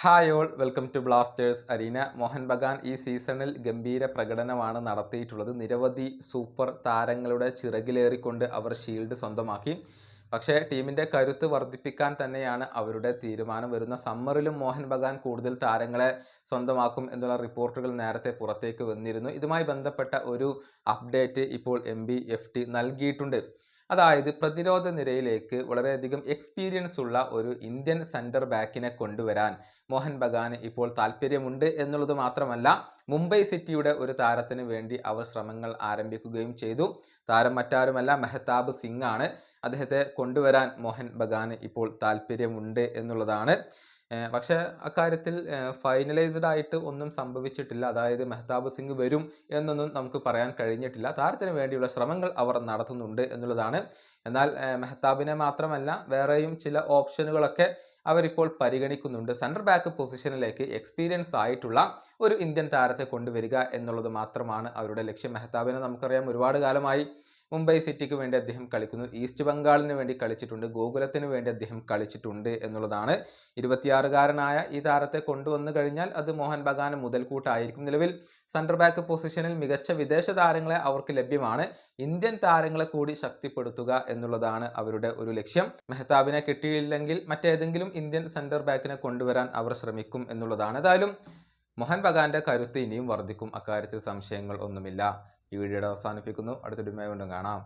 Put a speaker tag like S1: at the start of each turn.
S1: Hi all welcome to Blasters arena. Mohun Bagan ഈ സീസണിൽ ഗംഭീര പ്രകടനമാണ് നടത്തിയിട്ടുള്ളത്. നിരവധി സൂപ്പർ താരങ്ങളുടെ ചിറകിലേറിക്കൊണ്ട് അവർ ഷീൽഡ് സ്വന്തമാക്കി. പക്ഷേ ടീമിൻ്റെ കരുത്ത് വർദ്ധിപ്പിക്കാൻ തന്നെയാണ് അവരുടെ തീരുമാനം. വരുന്ന സമ്മറിലും മോഹൻ ബഗാൻ കൂടുതൽ താരങ്ങളെ സ്വന്തമാക്കും എന്നുള്ള റിപ്പോർട്ടുകൾ നേരത്തെ പുറത്തേക്ക് വന്നിരുന്നു. ഇതുമായി ബന്ധപ്പെട്ട ഒരു അപ്ഡേറ്റ് ഇപ്പോൾ MBFT നൽകിയിട്ടുണ്ട്. അതായത് പ്രതിരോധ നിരയിലേക്ക് വളരെയധികം എക്സ്പീരിയൻസ് ഉള്ള ഒരു ഇന്ത്യൻ സെൻറ്റർ ബാക്കിനെ കൊണ്ടുവരാൻ മോഹൻ ബഗാന് ഇപ്പോൾ താല്പര്യമുണ്ട് എന്നുള്ളത് മാത്രമല്ല, മുംബൈ സിറ്റിയുടെ ഒരു താരത്തിന് വേണ്ടി അവർ ശ്രമങ്ങൾ ആരംഭിക്കുകയും ചെയ്തു. താരം മറ്റാരുമല്ല, മെഹ്താബ് സിംഗ് ആണ്. അദ്ദേഹത്തെ കൊണ്ടുവരാൻ മോഹൻ ബഗാന് ഇപ്പോൾ താല്പര്യമുണ്ട് എന്നുള്ളതാണ്. പക്ഷേ അക്കാര്യത്തിൽ ഫൈനലൈസ്ഡ് ആയിട്ട് ഒന്നും സംഭവിച്ചിട്ടില്ല. അതായത് മെഹ്താബ് സിംഗ് വരും എന്നൊന്നും നമുക്ക് പറയാൻ കഴിഞ്ഞിട്ടില്ല. താരത്തിന് വേണ്ടിയുള്ള ശ്രമങ്ങൾ അവർ നടത്തുന്നുണ്ട് എന്നുള്ളതാണ്. എന്നാൽ മെഹ്താബിനെ മാത്രമല്ല, വേറെയും ചില ഓപ്ഷനുകളൊക്കെ അവരിപ്പോൾ പരിഗണിക്കുന്നുണ്ട്. സെൻട്രൽ ബാക്ക് പൊസിഷനിലേക്ക് എക്സ്പീരിയൻസ് ആയിട്ടുള്ള ഒരു ഇന്ത്യൻ താരത്തെ കൊണ്ടുവരിക എന്നുള്ളത് മാത്രമാണ് അവരുടെ ലക്ഷ്യം. മെഹ്താബിനെ നമുക്കറിയാം, ഒരുപാട് കാലമായി മുംബൈ സിറ്റിക്ക് വേണ്ടി അദ്ദേഹം കളിക്കുന്നു. ഈസ്റ്റ് ബംഗാളിന് വേണ്ടി കളിച്ചിട്ടുണ്ട്, ഗോകുലത്തിന് വേണ്ടി അദ്ദേഹം കളിച്ചിട്ടുണ്ട് എന്നുള്ളതാണ്. 26-കാരനായ ഈ താരത്തെ കൊണ്ടുവന്നു കഴിഞ്ഞാൽ അത് മോഹൻ ബഗാന് മുതൽക്കൂട്ടായിരിക്കും. നിലവിൽ സെൻട്രൽ ബാക്ക് പൊസിഷനിൽ മികച്ച വിദേശ താരങ്ങളെ അവർക്ക് ലഭ്യമാണ്. ഇന്ത്യൻ താരങ്ങളെ കൂടി ശക്തിപ്പെടുത്തുക എന്നുള്ളതാണ് അവരുടെ ഒരു ലക്ഷ്യം. മെഹ്താബിനെ കിട്ടിയില്ലെങ്കിൽ മറ്റേതെങ്കിലും ഇന്ത്യൻ സെൻട്രൽ ബാക്കിനെ കൊണ്ടുവരാൻ അവർ ശ്രമിക്കും എന്നുള്ളതാണ്. ഏതായാലും മോഹൻ ബഗാന്റെ കരുത്ത് ഇനിയും വർദ്ധിക്കും, അക്കാര്യത്തിൽ സംശയങ്ങൾ ഒന്നുമില്ല. ഈ വീഡിയോയുടെ അവസാനിപ്പിക്കുന്നു. അടുത്ത വീഡിയോയുമായി വീണ്ടും കാണാം.